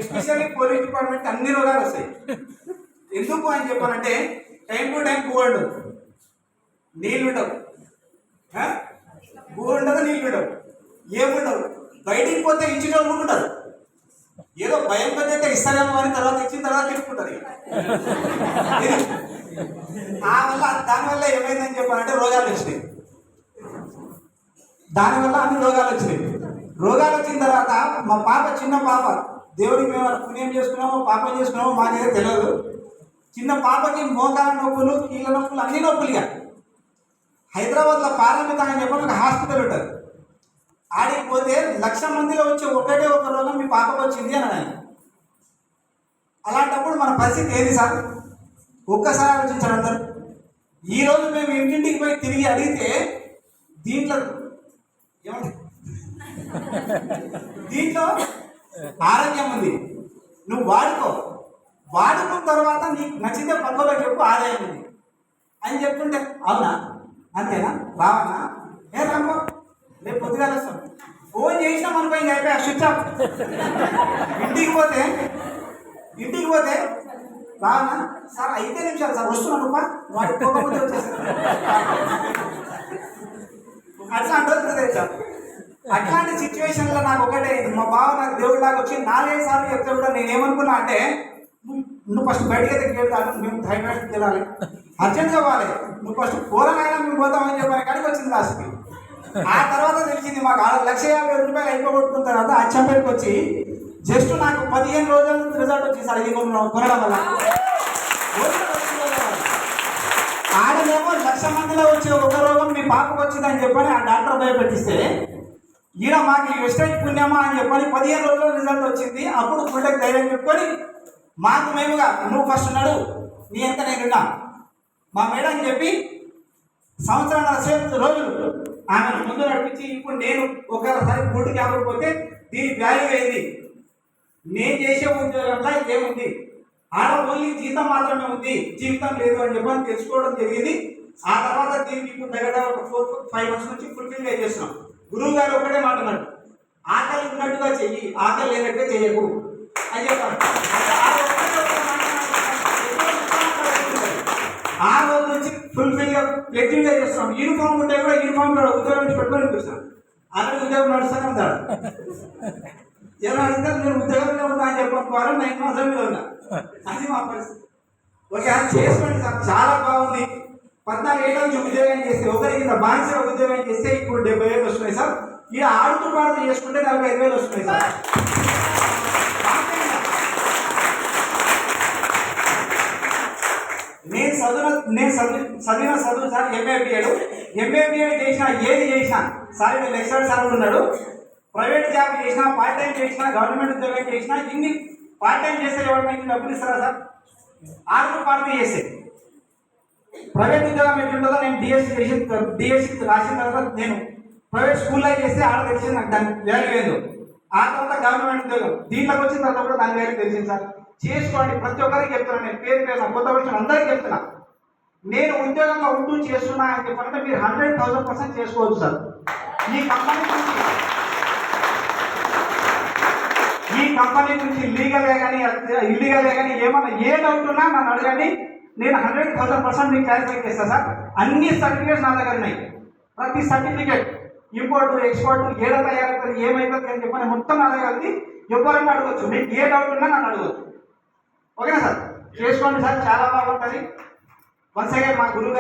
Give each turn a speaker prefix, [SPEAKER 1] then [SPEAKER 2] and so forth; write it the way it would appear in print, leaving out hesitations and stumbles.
[SPEAKER 1] Especially police department అన్ని రోగాలు వస్తాయి. ఎందుకు అని చెప్పాలంటే టైం టు టైం భూ ఉండదు, నీళ్ళు ఉండవు, భూ ఉండదు, నీళ్ళు ఉండవు, ఏముండవు. బయటికి పోతే ఇచ్చేటోళ్ళు కూడా ఉండదు. ఏదో భయం పెద్దటే ఇస్తారేమో అని తర్వాత ఇచ్చిన తర్వాత తీసుకుంటుంది. దానివల్ల ఏమైందని చెప్పాలంటే రోగాలు వచ్చినాయి. దానివల్ల అన్ని రోగాలు వచ్చినాయి. రోగాలు వచ్చిన తర్వాత మా పాప, చిన్న పాప, దేవుడికి మేము పుణ్యం చేసుకున్నామో పాపం చేసుకున్నామో మాకైతే తెలియదు. చిన్న పాపకి మోకాల నొప్పులు, కీళ్ళ నొప్పులు, అన్ని నొప్పులుగా హైదరాబాద్లో పార్లమెంట్ అని చెప్పి ఒక హాస్పిటల్ ఉంటుంది. ఆడికి పోతే 1,00,000 మందిలో వచ్చే ఒకటే ఒక రోగం మీ పాపకు వచ్చింది అని అన్నాను. అలాంటప్పుడు మన పరిస్థితి ఏది సార్? ఒక్కసారి ఆలోచించారు అందరు. ఈరోజు మేము ఇంటింటికి పోయి తిరిగి అడిగితే దీంట్లో ఆరోగ్యం ఉంది, నువ్వు వాడుకున్న తర్వాత నీకు నచ్చితే పక్కలో చెప్పు ఆదాయం ఉంది అని చెప్తుంటే అవునా, అంతేనా, రావనా, ఏ రామో రేపు పొద్దుగా వస్తాం. ఫోన్ చేసినా మనకు ఇంకా అయిపోయా స్విచ్ ఆఫ్. ఇంటికి పోతే రావనా సార్, 5 నిమిషాలు సార్ వస్తున్నాను, వాడి పోకపోతే వచ్చేసాను. అట్లా అంటుంది తెచ్చాం. అట్లాంటి సిచ్యువేషన్లో నాకు ఒకటే, మా బావ నాకు దేవుడు లాగా వచ్చి 4-5 సార్లు చెప్తే కూడా నేను ఏమనుకున్నా అంటే, నువ్వు ఫస్ట్ బయటకి అయితే వెళ్తాను, మేము హైదరాబాద్కి వెళ్ళాలి, అర్జెంట్గా పోవాలి, నువ్వు ఫస్ట్ కూరగాయలు మేము పోతామని చెప్పిన కాడికి వచ్చింది లాస్ట్కి. ఆ తర్వాత తెలిసింది మాకు 1,50,000 రూపాయలు అయిపోగొట్టుకున్న తర్వాత అచ్చంపేటకి వచ్చి జస్ట్ నాకు 15 రోజుల రిజల్ట్ వచ్చింది సార్. ఇది కొనడం వల్ల ఆడనేమో 1,00,000 మందిలో వచ్చే ఒక రోగం మీ పాపకు వచ్చిందని చెప్పని ఆ డాక్టర్ భయపెట్టిస్తే, ఈయన మాకు వెస్టేజ్ పుణ్యమా అని చెప్పని 15 రోజుల్లో రిజల్ట్ వచ్చింది. అప్పుడు గుండెకి ధైర్యం చెప్పుకొని మాకు మేముగా నువ్వు ఫస్ట్ నడు, నీ ఎంత నేనున్నా మా మేడం అని చెప్పి సంవత్సరాల రోజులు ఆమెను ముందు నడిపించి, ఇప్పుడు నేను ఒకసారి 350 పోతే దీని వాల్యూ అయింది. నేను చేసే ఉద్యోగంలో ఏముంది, ఆడ ఓన్లీ జీతం మాత్రమే ఉంది, జీవితం లేదు అని చెప్పని తెలుసుకోవడం జరిగింది. ఆ తర్వాత దీనికి ఇప్పుడు దగ్గర ఒక 4-5 months నుంచి ఫుల్ఫిల్ చేస్తున్నాం. గురువు గారు ఒకటే మాట అన్నాడు, ఆకలి ఉన్నట్టుగా చెయ్యి, ఆకలి లేనట్టుగా చెయ్యకు అని చెప్పారు. ఆ రోజు నుంచి ఫుల్ఫిల్గా ఫ్లెక్సిబుల్గా చేస్తున్నాం. యూనిఫామ్ ఉంటే కూడా యూనిఫామ్ ఉద్యోగం నుంచి పెట్టుకొని చూస్తాం. అలాగే ఉద్యోగం నడుస్తూనే ఉంటాడు. ఎలా అడిగితే నేను ఉద్యోగంలో ఉన్నా అని చెప్పకపోవాలి, 9 months మీద ఉన్నా. అది మా పరిస్థితి. ఓకే, చేసుకోండి సార్, చాలా బాగుంది. 14 ఏళ్ళ నుంచి ఉద్యోగం చేస్తే, ఒకరికి ఇంత బానిసగా ఉద్యోగం చేస్తే ఇప్పుడు 70,000 వస్తున్నాయి సార్. ఇక ఆడుతూ పాడుతూ చేసుకుంటే 45,000 వస్తున్నాయి సార్. నేను చదివిన చదువు సార్ ఎంఏబిఎడ్ చేసినా, ఏది చేసినా సార్, ఇక్కడ లెక్చరర్ సార్ ఉన్నాడు. ప్రైవేట్ జాబ్ చేసినా, పార్ట్ టైం చేసినా, గవర్నమెంట్ ఉద్యోగం చేసినా, ఇన్ని పార్ట్ టైం చేసే ఎవరికి డబ్బులు ఇస్తారా సార్? ఆడుతూ పాడుతూ చేసే ప్రైవేట్ ఉద్యోగం ఎట్లుంటుందో, నేను డిఎస్సి రాసిన తర్వాత నేను ప్రైవేట్ స్కూల్లో చేస్తే ఆడ తెలిసింది నాకు దాని వాల్యూ లేదు. ఆ తర్వాత గవర్నమెంట్ ఉద్యోగం దీంట్లోకి వచ్చిన తర్వాత కూడా దాని వాల్యూ తెలిసింది సార్. చేసుకోండి, ప్రతి ఒక్కరికి చెప్తున్నాను, నేను పేరు కొత్త వచ్చిన అందరికీ చెప్తున్నా. నేను ఉద్యోగంలో ఉంటూ చేస్తున్నా అని చెప్పాలంటే మీరు 100,000% చేసుకోవచ్చు సార్. ఈ కంపెనీ నుంచి లీగల్గా కానీ ఇల్లీగల్గా కానీ ఏమన్నా ఏ డౌట్ ఉన్నా నన్ను అడగండి, నేను 100,000% మీకు క్లారిఫై చేస్తాను సార్. అన్ని సర్టిఫికేట్స్ నా దగ్గర ఉన్నాయి. ప్రతి సర్టిఫికేట్, ఇంపోర్ట్, ఎక్స్పోర్ట్, ఏడ తయారవుతుంది, ఏమైతుంది అని చెప్పని మొత్తం నా దగ్గర ఉంది. ఎవరైనా అడగవచ్చు, మీకు ఏ డౌట్ ఉన్నా నన్ను అడగవచ్చు. ఓకేనా సార్? చేసుకోండి సార్, చాలా బాగుంటుంది. వన్స్ అగైన్ మా గురువు గారు